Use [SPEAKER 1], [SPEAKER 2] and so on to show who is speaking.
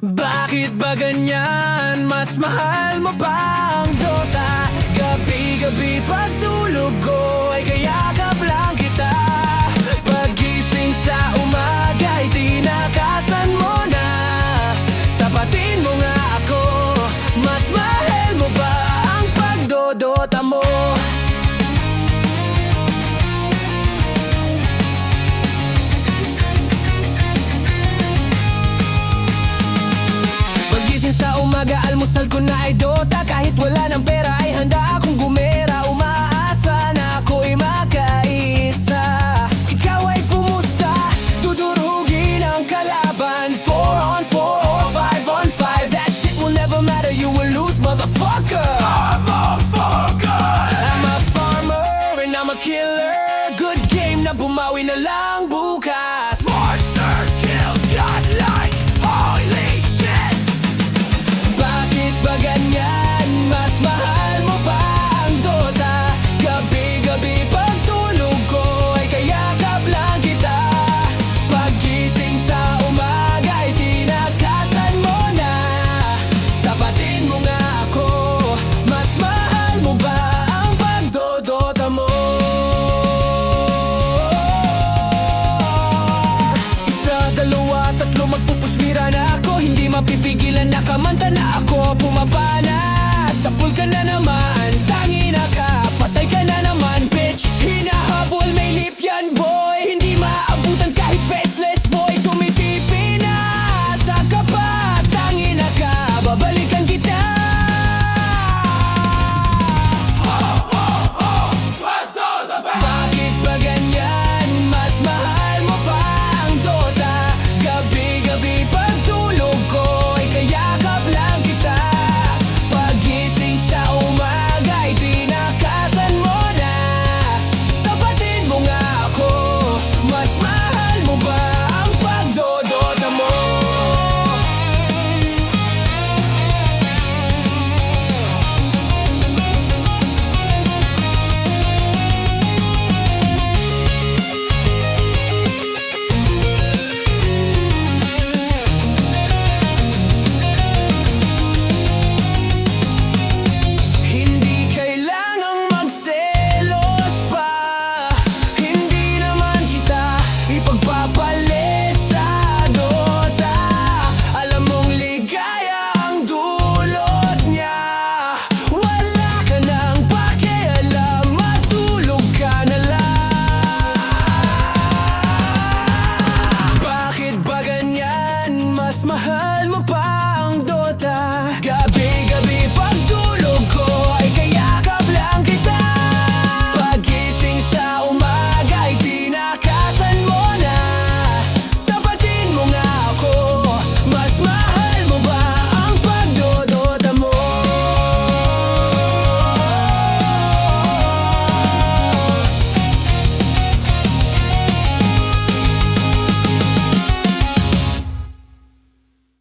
[SPEAKER 1] Bakit ba ganyan? Mas mahal mo pa ang Dota. Gabi-gabi pagtulog ko ay kayakap lang kita. Pagising sa umaga ay tinakasan mo na. Tapatin mo nga ako. Mas mahal mo ba ang pagdodota mo? Sa umaga, almusal ko na ay Dota. Kahit wala ng pera ay handa akong gumera. Umaasa na ako'y makaisa. Ikaw ay pumusta, dudurugin ang kalaban. 4 on 4 or 5 on 5. That shit will never matter, you will lose, motherfucker. I'm a farmer and I'm a killer. Good game na bumawi na lang bukas. Monster kill godlike, holy shit. Bakit ba ganyan? Mas mahal mo pa ang Dota. Gabi-gabi pagtulog ko ay kayakap lang kita. Pagising sa umaga ay tinakasan mo na. Tapatin mo nga ako. Mas mahal mo ba ang pagdodota mo? Isa, dalawa, tatlo, magpupusmira na ako. Hindi mapipigilan, nakamanta na ako. Pumapana, sapul ka na naman. Tangi na ka, patay ka na naman, bitch. Hinahabol, may lip yan, boy. Hindi maabutan kahit faceless, boy. Tumitipi na, saka pa. Tangi na ka, babalikan kita. Bakit ba ganyan? Mas mahal mo pa ang Dota. Gabi-gabi pagtulog ko ay kayakap lang kita. Pagising sa umaga ay tinakasan mo na. Tapatin mo nga ako. Mas mahal mo ba ang pagdodota mo? Hindi kailangang magselos pa. Hindi naman kita ipagpapalit sa Dota. Alam mong ligaya ang dulot niya. Wala ka nang pakialam, matulog ka na lang. Bakit ba ganyan? Mas mahal mo pa